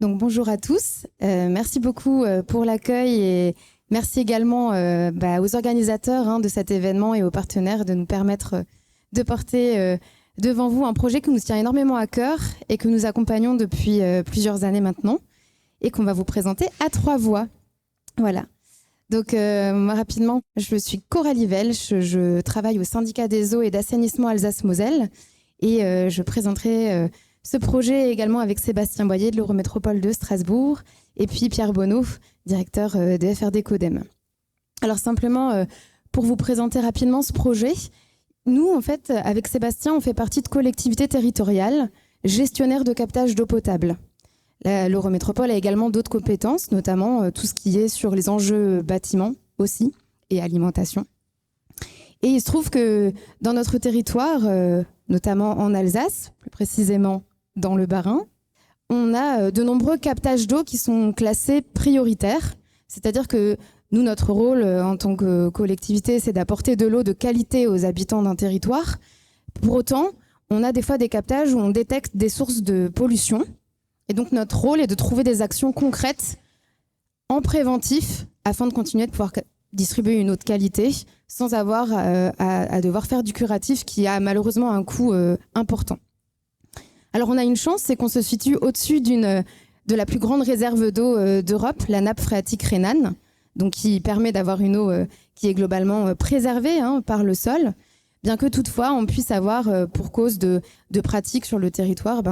Donc bonjour à tous, merci beaucoup pour l'accueil et merci également aux organisateurs de cet événement et aux partenaires de nous permettre de porter devant vous un projet qui nous tient énormément à cœur et que nous accompagnons depuis plusieurs années maintenant et qu'on va vous présenter à 3 voix. Voilà. Donc moi rapidement, je suis Coralie Welch, je travaille au syndicat des eaux et d'assainissement Alsace-Moselle et je présenterai ce projet également avec Sébastien Boyer de l'Eurométropole de Strasbourg et puis Pierre Bonneau, directeur de FRD Codem. Alors simplement, pour vous présenter rapidement ce projet, nous, en fait, avec Sébastien, on fait partie de collectivités territoriales gestionnaires de captage d'eau potable. L'Eurométropole a également d'autres compétences, notamment tout ce qui est sur les enjeux bâtiments aussi et alimentation. Et il se trouve que dans notre territoire, notamment en Alsace, plus précisément dans le Bas-Rhin, on a de nombreux captages d'eau qui sont classés prioritaires. C'est-à-dire que nous, notre rôle en tant que collectivité, c'est d'apporter de l'eau de qualité aux habitants d'un territoire. Pour autant, on a des fois des captages où on détecte des sources de pollution. Et donc notre rôle est de trouver des actions concrètes en préventif afin de continuer de pouvoir distribuer une eau de qualité sans avoir à devoir faire du curatif qui a malheureusement un coût important. Alors on a une chance, c'est qu'on se situe au-dessus de la plus grande réserve d'eau d'Europe, la nappe phréatique rhénane, donc qui permet d'avoir une eau qui est globalement préservée par le sol, bien que toutefois on puisse avoir, pour cause de pratiques sur le territoire,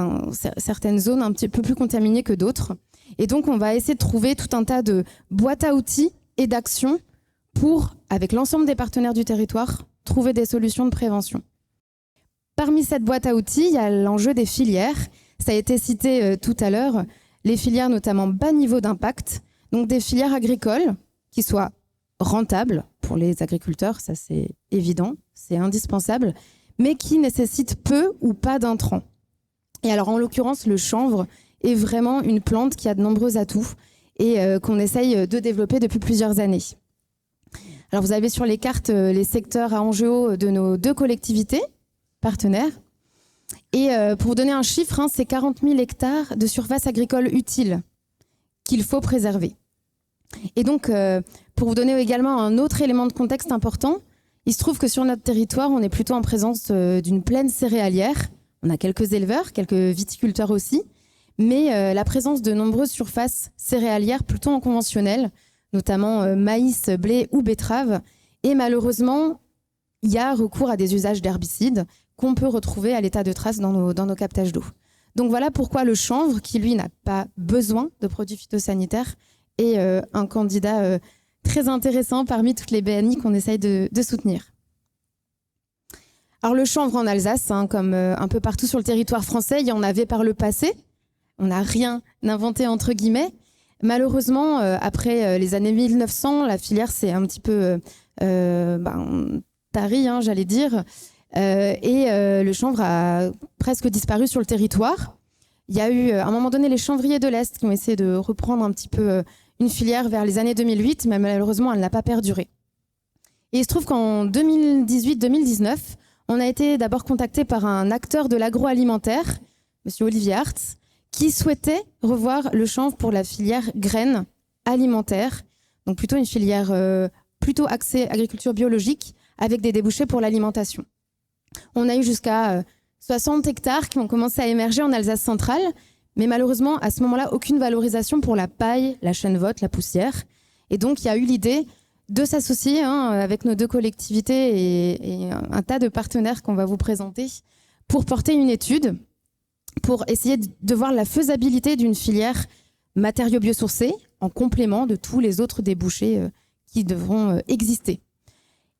certaines zones un petit peu plus contaminées que d'autres. Et donc on va essayer de trouver tout un tas de boîtes à outils et d'actions pour, avec l'ensemble des partenaires du territoire, trouver des solutions de prévention. Parmi cette boîte à outils, il y a l'enjeu des filières. Ça a été cité tout à l'heure, les filières notamment bas niveau d'impact, donc des filières agricoles qui soient rentables pour les agriculteurs, ça c'est évident, c'est indispensable, mais qui nécessitent peu ou pas d'intrants. Et alors en l'occurrence, le chanvre est vraiment une plante qui a de nombreux atouts et qu'on essaye de développer depuis plusieurs années. Alors vous avez sur les cartes les secteurs à enjeux hauts de nos 2 collectivités partenaires. Et pour vous donner un chiffre, c'est 40 000 hectares de surface agricole utile qu'il faut préserver. Et donc, pour vous donner également un autre élément de contexte important, il se trouve que sur notre territoire, on est plutôt en présence d'une plaine céréalière. On a quelques éleveurs, quelques viticulteurs aussi, mais la présence de nombreuses surfaces céréalières plutôt en conventionnel, notamment maïs, blé ou betterave. Et malheureusement, il y a recours à des usages d'herbicides qu'on peut retrouver à l'état de trace dans nos captages d'eau. Donc voilà pourquoi le chanvre, qui lui n'a pas besoin de produits phytosanitaires, est un candidat très intéressant parmi toutes les BNI qu'on essaye de soutenir. Alors le chanvre en Alsace, comme un peu partout sur le territoire français, il y en avait par le passé. On n'a rien inventé entre guillemets. Malheureusement, après les années 1900, la filière s'est un petit peu tarie, j'allais dire. Et le chanvre a presque disparu sur le territoire. Il y a eu à un moment donné les chanvriers de l'Est qui ont essayé de reprendre un petit peu une filière vers les années 2008, mais malheureusement elle n'a pas perduré. Et il se trouve qu'en 2018-2019, on a été d'abord contacté par un acteur de l'agroalimentaire, monsieur Olivier Hartz, qui souhaitait revoir le chanvre pour la filière graines alimentaires, donc plutôt une filière plutôt axée agriculture biologique avec des débouchés pour l'alimentation. On a eu jusqu'à 60 hectares qui ont commencé à émerger en Alsace centrale, mais malheureusement, à ce moment-là, aucune valorisation pour la paille, la chènevotte, la poussière. Et donc, il y a eu l'idée de s'associer avec nos 2 collectivités et un tas de partenaires qu'on va vous présenter pour porter une étude, pour essayer de voir la faisabilité d'une filière matériaux biosourcés en complément de tous les autres débouchés qui devront exister.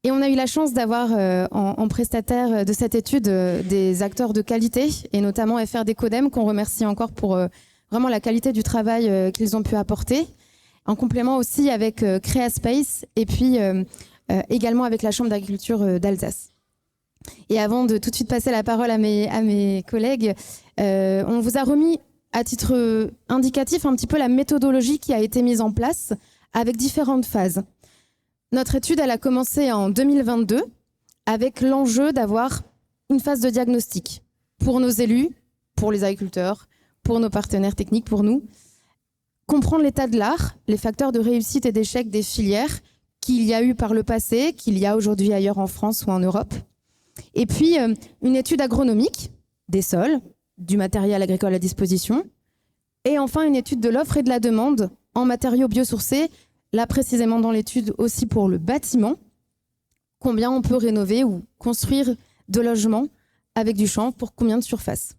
Et on a eu la chance d'avoir en prestataire de cette étude des acteurs de qualité, et notamment FRD Codem, qu'on remercie encore pour vraiment la qualité du travail qu'ils ont pu apporter, en complément aussi avec CréaSpace, et puis également avec la Chambre d'agriculture d'Alsace. Et avant de tout de suite passer la parole à mes collègues, on vous a remis à titre indicatif un petit peu la méthodologie qui a été mise en place avec différentes phases. Notre étude, elle a commencé en 2022 avec l'enjeu d'avoir une phase de diagnostic pour nos élus, pour les agriculteurs, pour nos partenaires techniques, pour nous, comprendre l'état de l'art, les facteurs de réussite et d'échec des filières qu'il y a eu par le passé, qu'il y a aujourd'hui ailleurs en France ou en Europe. Et puis, une étude agronomique des sols, du matériel agricole à disposition. Et enfin, une étude de l'offre et de la demande en matériaux biosourcés, là précisément dans l'étude aussi pour le bâtiment, combien on peut rénover ou construire de logements avec du chanvre pour combien de surface.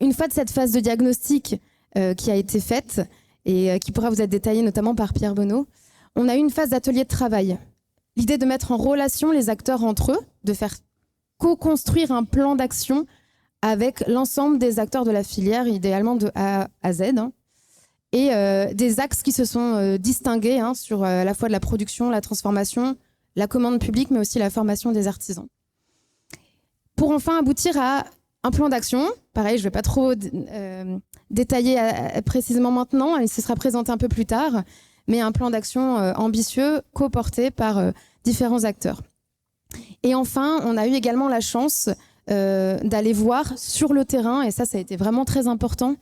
Une fois de cette phase de diagnostic qui a été faite et qui pourra vous être détaillée notamment par Pierre Bonneau, on a eu une phase d'atelier de travail. L'idée de mettre en relation les acteurs entre eux, de faire co-construire un plan d'action avec l'ensemble des acteurs de la filière, idéalement de A à Z, et des axes qui se sont distingués sur à la fois de la production, la transformation, la commande publique, mais aussi la formation des artisans. Pour enfin aboutir à un plan d'action, pareil, je ne vais pas trop détailler précisément maintenant, il se sera présenté un peu plus tard, mais un plan d'action ambitieux, co-porté par différents acteurs. Et enfin, on a eu également la chance d'aller voir sur le terrain, et ça a été vraiment très important,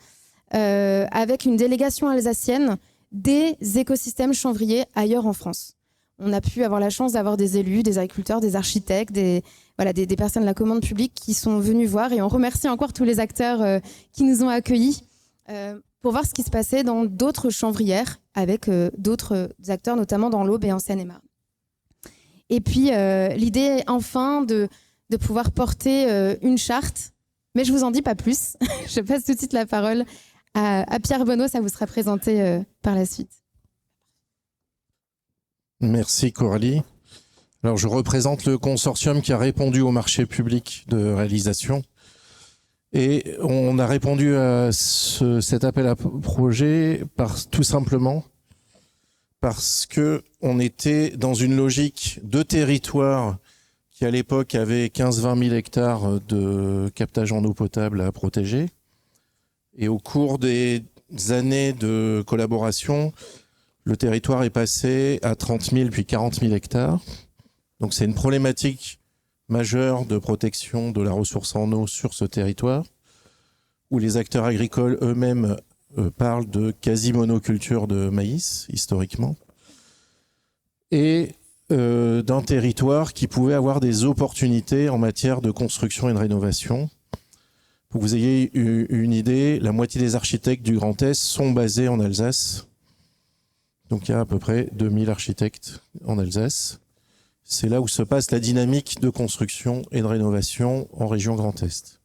avec une délégation alsacienne des écosystèmes chanvriers ailleurs en France. On a pu avoir la chance d'avoir des élus, des agriculteurs, des architectes, des personnes de la commande publique qui sont venus voir, et on remercie encore tous les acteurs qui nous ont accueillis pour voir ce qui se passait dans d'autres chanvrières avec d'autres acteurs, notamment dans l'Aube et en Seine-et-Marne. Et puis l'idée enfin de pouvoir porter une charte, mais je vous en dis pas plus. Je passe tout de suite la parole à Pierre Bonneau, ça vous sera présenté par la suite. Merci Coralie. Alors je représente le consortium qui a répondu au marché public de réalisation. Et on a répondu à cet appel à projet tout simplement parce qu'on était dans une logique de territoire qui à l'époque avait 15-20 000 hectares de captage en eau potable à protéger. Et au cours des années de collaboration, le territoire est passé à 30 000 puis 40 000 hectares. Donc c'est une problématique majeure de protection de la ressource en eau sur ce territoire, où les acteurs agricoles eux-mêmes parlent de quasi-monoculture de maïs, historiquement, et d'un territoire qui pouvait avoir des opportunités en matière de construction et de rénovation. Pour que vous ayez une idée, la moitié des architectes du Grand Est sont basés en Alsace. Donc il y a à peu près 2000 architectes en Alsace. C'est là où se passe la dynamique de construction et de rénovation en région Grand Est.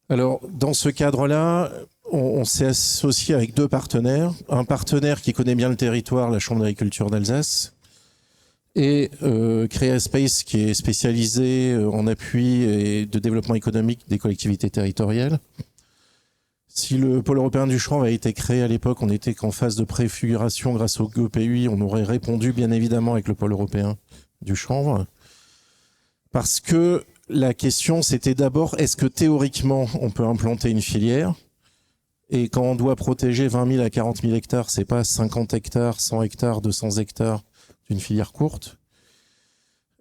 Alors, dans ce cadre-là, on s'est associé avec deux partenaires. Un partenaire qui connaît bien le territoire, la Chambre d'agriculture d'Alsace, et CreaSpace, qui est spécialisé en appui et de développement économique des collectivités territoriales. Si le pôle européen du chanvre a été créé à l'époque, on n'était qu'en phase de préfiguration grâce au GPUI, on aurait répondu bien évidemment avec le pôle européen du chanvre. Parce que la question, c'était d'abord, est-ce que théoriquement, on peut implanter une filière? Et quand on doit protéger 20 000 à 40 000 hectares, c'est pas 50 hectares, 100 hectares, 200 hectares d'une filière courte.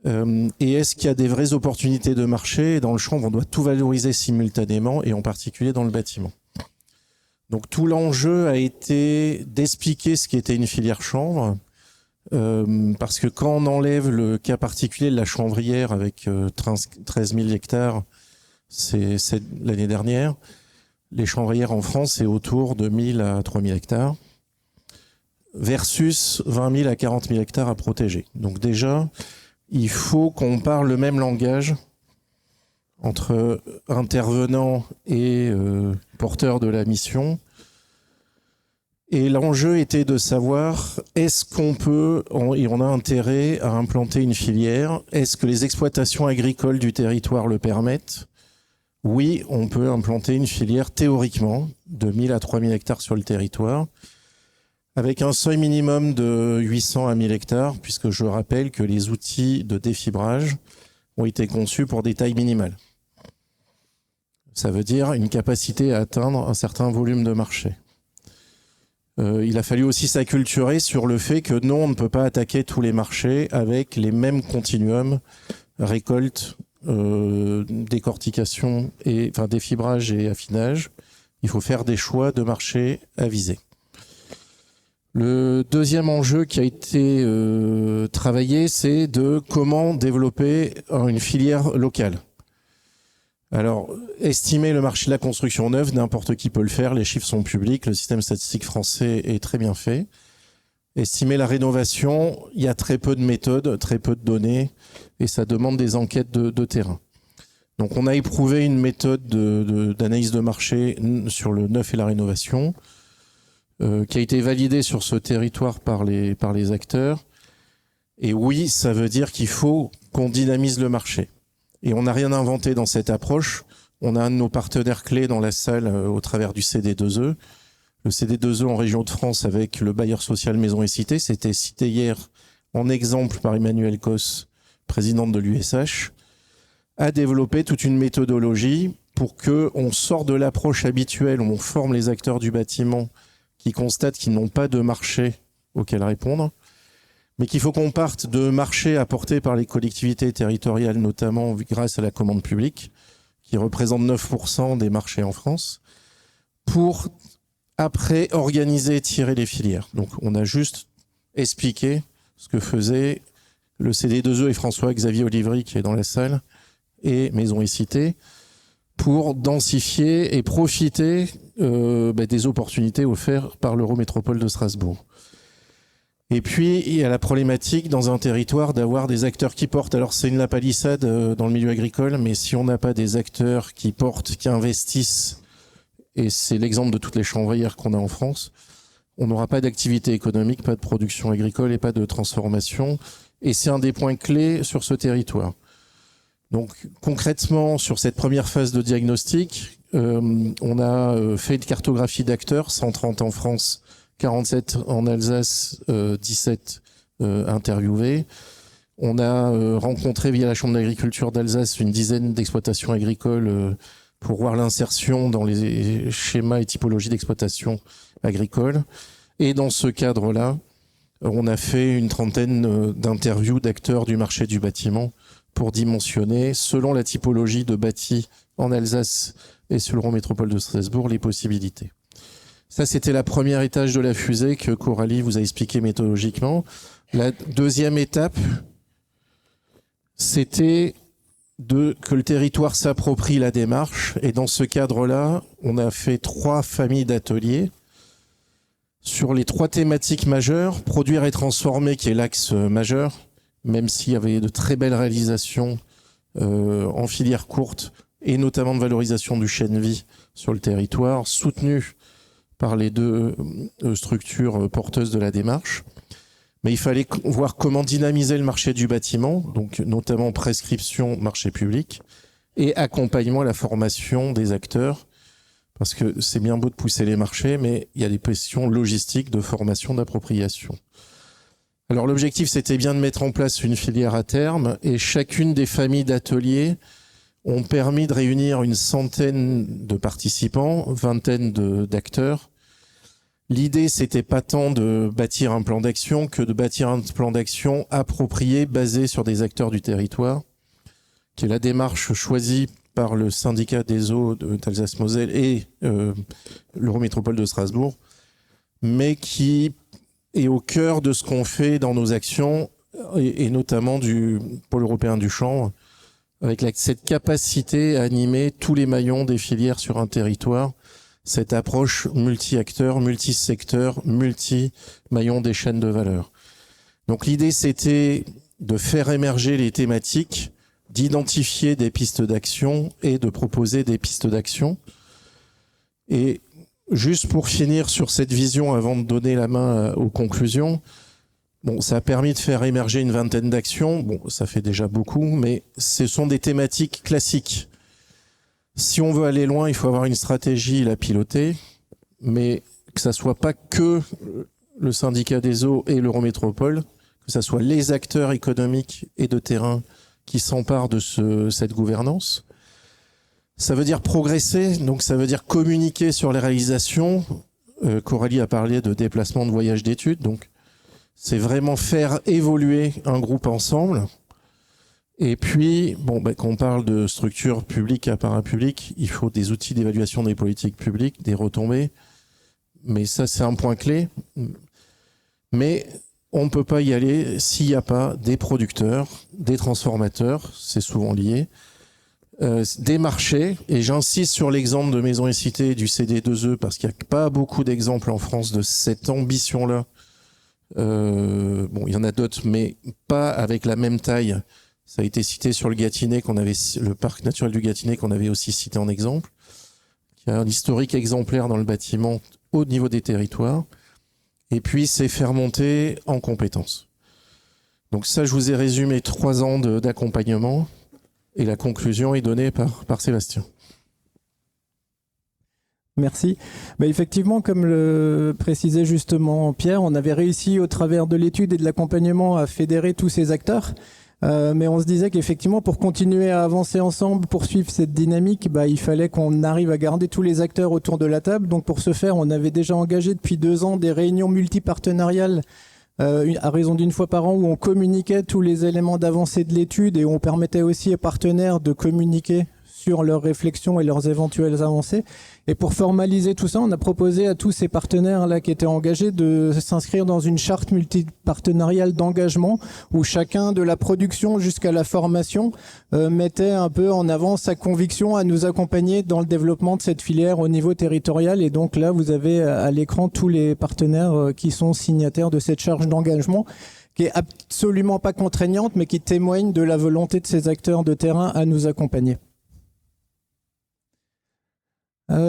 Et est-ce qu'il y a des vraies opportunités de marché? Dans le chanvre, on doit tout valoriser simultanément, et en particulier dans le bâtiment. Donc tout l'enjeu a été d'expliquer ce qu'était une filière chanvre, parce que quand on enlève le cas particulier de la chanvrière avec 13 000 hectares, c'est l'année dernière, les chanvrières en France, c'est autour de 1 000 à 3 000 hectares, versus 20 000 à 40 000 hectares à protéger. Donc déjà, il faut qu'on parle le même langage entre intervenants et porteurs de la mission. Et l'enjeu était de savoir, est-ce qu'on peut, et on a intérêt à implanter une filière, est-ce que les exploitations agricoles du territoire le permettent? Oui, on peut implanter une filière théoriquement de 1 000 à 3 000 hectares sur le territoire, avec un seuil minimum de 800 à 1 000 hectares, puisque je rappelle que les outils de défibrage ont été conçus pour des tailles minimales. Ça veut dire une capacité à atteindre un certain volume de marché. Il a fallu aussi s'acculturer sur le fait que non, on ne peut pas attaquer tous les marchés avec les mêmes continuums, récolte, décortication, défibrage et affinage. Il faut faire des choix de marché à viser. Le deuxième enjeu qui a été travaillé, c'est de comment développer une filière locale. Alors, estimer le marché de la construction neuve, n'importe qui peut le faire, les chiffres sont publics, le système statistique français est très bien fait. Estimer la rénovation, il y a très peu de méthodes, très peu de données, et ça demande des enquêtes de terrain. Donc on a éprouvé une méthode d'analyse de marché sur le neuf et la rénovation, qui a été validée sur ce territoire par les acteurs. Et oui, ça veut dire qu'il faut qu'on dynamise le marché. Et on n'a rien inventé dans cette approche. On a un de nos partenaires clés dans la salle au travers du CD2E. Le CD2E en région de France avec le bailleur social Maison et Cité. C'était cité hier en exemple par Emmanuel Cos, présidente de l'USH, a développé toute une méthodologie pour qu'on sorte de l'approche habituelle où on forme les acteurs du bâtiment qui constatent qu'ils n'ont pas de marché auquel répondre, mais qu'il faut qu'on parte de marchés apportés par les collectivités territoriales, notamment grâce à la commande publique, qui représente 9% des marchés en France, pour après organiser et tirer les filières. Donc on a juste expliqué ce que faisait le CD2E et François-Xavier Olivry, qui est dans la salle, et Maison et Cité, pour densifier et profiter des opportunités offertes par l'Eurométropole de Strasbourg. Et puis, il y a la problématique dans un territoire d'avoir des acteurs qui portent. Alors, c'est une lapalissade dans le milieu agricole, mais si on n'a pas des acteurs qui portent, qui investissent, et c'est l'exemple de toutes les chanvrières qu'on a en France, on n'aura pas d'activité économique, pas de production agricole et pas de transformation. Et c'est un des points clés sur ce territoire. Donc concrètement, sur cette première phase de diagnostic, on a fait une cartographie d'acteurs, 130 en France, 47 en Alsace, 17 interviewés. On a rencontré via la Chambre d'agriculture d'Alsace une dizaine d'exploitations agricoles pour voir l'insertion dans les schémas et typologies d'exploitation agricole. Et dans ce cadre-là, on a fait une trentaine d'interviews d'acteurs du marché du bâtiment pour dimensionner, selon la typologie de bâti en Alsace et sur l'Eurométropole de Strasbourg, les possibilités. Ça, c'était la première étage de la fusée que Coralie vous a expliqué méthodologiquement. La deuxième étape, c'était que le territoire s'approprie la démarche. Et dans ce cadre-là, on a fait 3 familles d'ateliers sur les 3 thématiques majeures. Produire et transformer, qui est l'axe majeur, même s'il y avait de très belles réalisations en filière courte et notamment de valorisation du chêne-vie sur le territoire, soutenues par les 2 structures porteuses de la démarche. Mais il fallait voir comment dynamiser le marché du bâtiment, donc notamment prescription, marché public, et accompagnement à la formation des acteurs, parce que c'est bien beau de pousser les marchés, mais il y a des questions logistiques de formation, d'appropriation. Alors l'objectif, c'était bien de mettre en place une filière à terme, et chacune des familles d'ateliers ont permis de réunir une centaine de participants, vingtaine d'acteurs. L'idée, c'était pas tant de bâtir un plan d'action que de bâtir un plan d'action approprié, basé sur des acteurs du territoire, qui est la démarche choisie par le syndicat des eaux d'Alsace-Moselle et l'Eurométropole de Strasbourg, mais qui est au cœur de ce qu'on fait dans nos actions, et notamment du pôle européen du chanvre, avec cette capacité à animer tous les maillons des filières sur un territoire, cette approche multi-acteurs, multi-secteurs, multi-maillons des chaînes de valeur. Donc l'idée, c'était de faire émerger les thématiques, d'identifier des pistes d'action et de proposer des pistes d'action. Et juste pour finir sur cette vision, avant de donner la main aux conclusions, bon, ça a permis de faire émerger une vingtaine d'actions. Bon, ça fait déjà beaucoup, mais ce sont des thématiques classiques. Si on veut aller loin, il faut avoir une stratégie, la piloter, mais que ça soit pas que le syndicat des eaux et l'Eurométropole, que ça soit les acteurs économiques et de terrain qui s'emparent de cette gouvernance. Ça veut dire progresser, donc ça veut dire communiquer sur les réalisations. Coralie a parlé de déplacement de voyage d'études, donc c'est vraiment faire évoluer un groupe ensemble. Et puis, quand on parle de structure publique à parapublique, il faut des outils d'évaluation des politiques publiques, des retombées. Mais ça, c'est un point clé. Mais on ne peut pas y aller s'il n'y a pas des producteurs, des transformateurs, c'est souvent lié, des marchés, et j'insiste sur l'exemple de Maisons et Cités du CD2E parce qu'il n'y a pas beaucoup d'exemples en France de cette ambition-là. Bon, il y en a d'autres, mais pas avec la même taille. Ça a été cité sur le Gâtinais, le parc naturel du Gâtinais qu'on avait aussi cité en exemple, qui a un historique exemplaire dans le bâtiment au niveau des territoires. Et puis, c'est faire monter en compétences. Donc ça, je vous ai résumé 3 ans d'accompagnement et la conclusion est donnée par Sébastien. Merci. Effectivement, comme le précisait justement Pierre, on avait réussi au travers de l'étude et de l'accompagnement à fédérer tous ces acteurs. Mais on se disait qu'effectivement, pour continuer à avancer ensemble, poursuivre cette dynamique, il fallait qu'on arrive à garder tous les acteurs autour de la table. Donc pour ce faire, on avait déjà engagé depuis 2 ans des réunions multipartenariales à raison d'1 fois par an où on communiquait tous les éléments d'avancée de l'étude et on permettait aussi aux partenaires de communiquer sur leurs réflexions et leurs éventuelles avancées. Et pour formaliser tout ça, on a proposé à tous ces partenaires-là qui étaient engagés de s'inscrire dans une charte multipartenariale d'engagement où chacun, de la production jusqu'à la formation, mettait un peu en avant sa conviction à nous accompagner dans le développement de cette filière au niveau territorial. Et donc là, vous avez à l'écran tous les partenaires qui sont signataires de cette charge d'engagement, qui est absolument pas contraignante, mais qui témoigne de la volonté de ces acteurs de terrain à nous accompagner.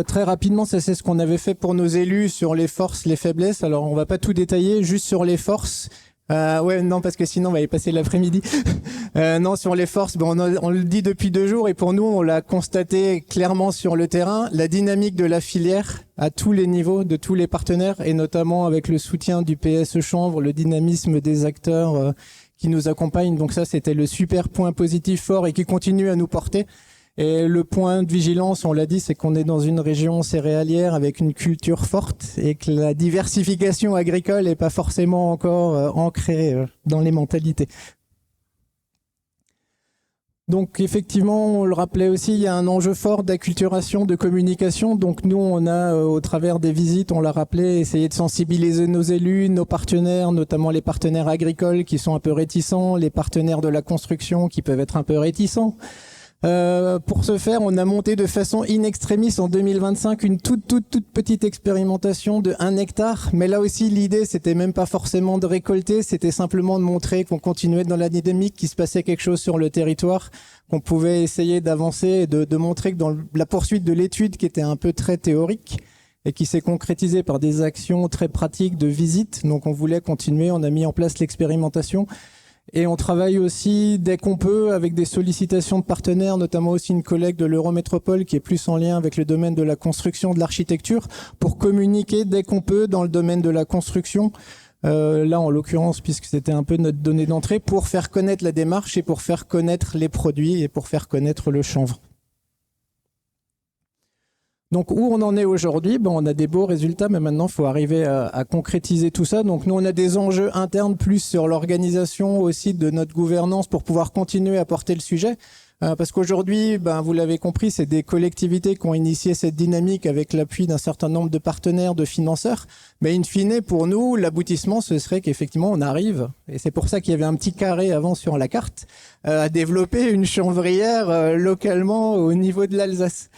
Très rapidement, ça c'est ce qu'on avait fait pour nos élus sur les forces, les faiblesses. Alors on va pas tout détailler, juste sur les forces. Non, parce que sinon on va y passer l'après-midi. Non, sur les forces, on le dit depuis 2 jours et pour nous on l'a constaté clairement sur le terrain. La dynamique de la filière à tous les niveaux, de tous les partenaires et notamment avec le soutien du PSE Chanvre, le dynamisme des acteurs qui nous accompagnent. Donc ça c'était le super point positif fort et qui continue à nous porter. Et le point de vigilance, on l'a dit, c'est qu'on est dans une région céréalière avec une culture forte et que la diversification agricole n'est pas forcément encore ancrée dans les mentalités. Donc effectivement, on le rappelait aussi, il y a un enjeu fort d'acculturation, de communication. Donc nous, on a, au travers des visites, on l'a rappelé, essayé de sensibiliser nos élus, nos partenaires, notamment les partenaires agricoles qui sont un peu réticents, les partenaires de la construction qui peuvent être un peu réticents. Pour ce faire, on a monté de façon in extremis en 2025 une toute petite expérimentation de 1 hectare. Mais là aussi, l'idée, c'était même pas forcément de récolter, c'était simplement de montrer qu'on continuait dans la dynamique, qu'il se passait quelque chose sur le territoire, qu'on pouvait essayer d'avancer et de montrer que dans la poursuite de l'étude, qui était un peu très théorique et qui s'est concrétisée par des actions très pratiques de visite, donc on voulait continuer, on a mis en place l'expérimentation. Et on travaille aussi dès qu'on peut avec des sollicitations de partenaires, notamment aussi une collègue de l'Eurométropole qui est plus en lien avec le domaine de la construction, de l'architecture, pour communiquer dès qu'on peut dans le domaine de la construction. Là, en l'occurrence, puisque c'était un peu notre donnée d'entrée, pour faire connaître la démarche et pour faire connaître les produits et pour faire connaître le chanvre. Donc où on en est aujourd'hui, on a des beaux résultats, mais maintenant il faut arriver à concrétiser tout ça. Donc nous on a des enjeux internes plus sur l'organisation aussi de notre gouvernance pour pouvoir continuer à porter le sujet. Parce qu'aujourd'hui, vous l'avez compris, c'est des collectivités qui ont initié cette dynamique avec l'appui d'un certain nombre de partenaires, de financeurs. Mais in fine, pour nous, l'aboutissement, ce serait qu'effectivement, on arrive, et c'est pour ça qu'il y avait un petit carré avant sur la carte, à développer une chanvrière localement au niveau de l'Alsace.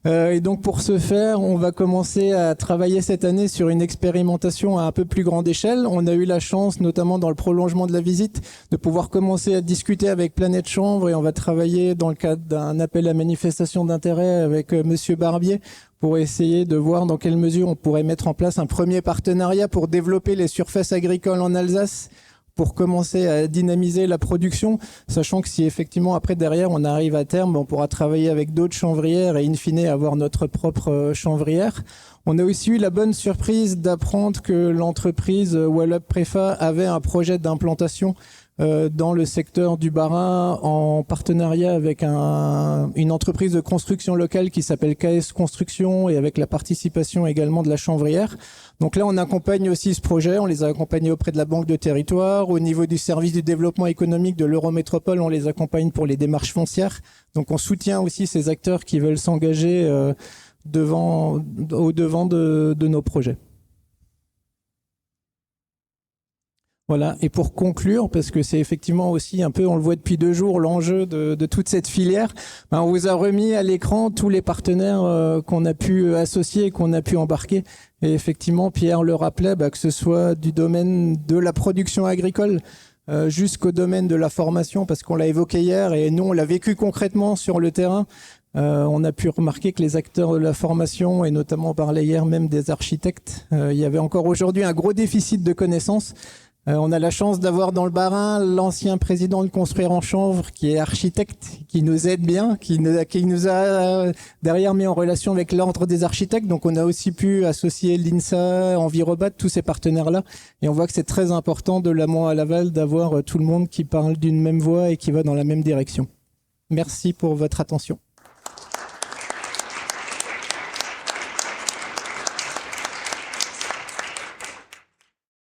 Et donc pour ce faire, on va commencer à travailler cette année sur une expérimentation à un peu plus grande échelle. On a eu la chance, notamment dans le prolongement de la visite, de pouvoir commencer à discuter avec Planète Chanvre et on va travailler dans le cadre d'un appel à manifestation d'intérêt avec Monsieur Barbier pour essayer de voir dans quelle mesure on pourrait mettre en place un premier partenariat pour développer les surfaces agricoles en Alsace, pour commencer à dynamiser la production, sachant que si effectivement après derrière on arrive à terme, on pourra travailler avec d'autres chanvrières et in fine avoir notre propre chanvrière. On a aussi eu la bonne surprise d'apprendre que l'entreprise Wallup Préfa avait un projet d'implantation dans le secteur du Bas-Rhin en partenariat avec une entreprise de construction locale qui s'appelle KS Construction et avec la participation également de la chanvrière. Donc là, on accompagne aussi ce projet, on les a accompagnés auprès de la Banque de Territoire. Au niveau du service du développement économique de l'Eurométropole, on les accompagne pour les démarches foncières. Donc on soutient aussi ces acteurs qui veulent s'engager au devant de nos projets. Voilà. Et pour conclure, parce que c'est effectivement aussi un peu, on le voit depuis 2 jours, l'enjeu de toute cette filière, on vous a remis à l'écran tous les partenaires qu'on a pu associer et qu'on a pu embarquer. Et effectivement, Pierre le rappelait, que ce soit du domaine de la production agricole jusqu'au domaine de la formation, parce qu'on l'a évoqué hier et nous, on l'a vécu concrètement sur le terrain. On a pu remarquer que les acteurs de la formation, et notamment on parlait hier même des architectes, il y avait encore aujourd'hui un gros déficit de connaissances. On a la chance d'avoir dans le Bas-Rhin l'ancien président de Construire en Chanvre qui est architecte, qui nous aide bien, qui nous a derrière mis en relation avec l'ordre des architectes. Donc on a aussi pu associer l'INSA, Envirobat, tous ces partenaires-là. Et on voit que c'est très important de l'amont à l'aval d'avoir tout le monde qui parle d'une même voix et qui va dans la même direction. Merci pour votre attention.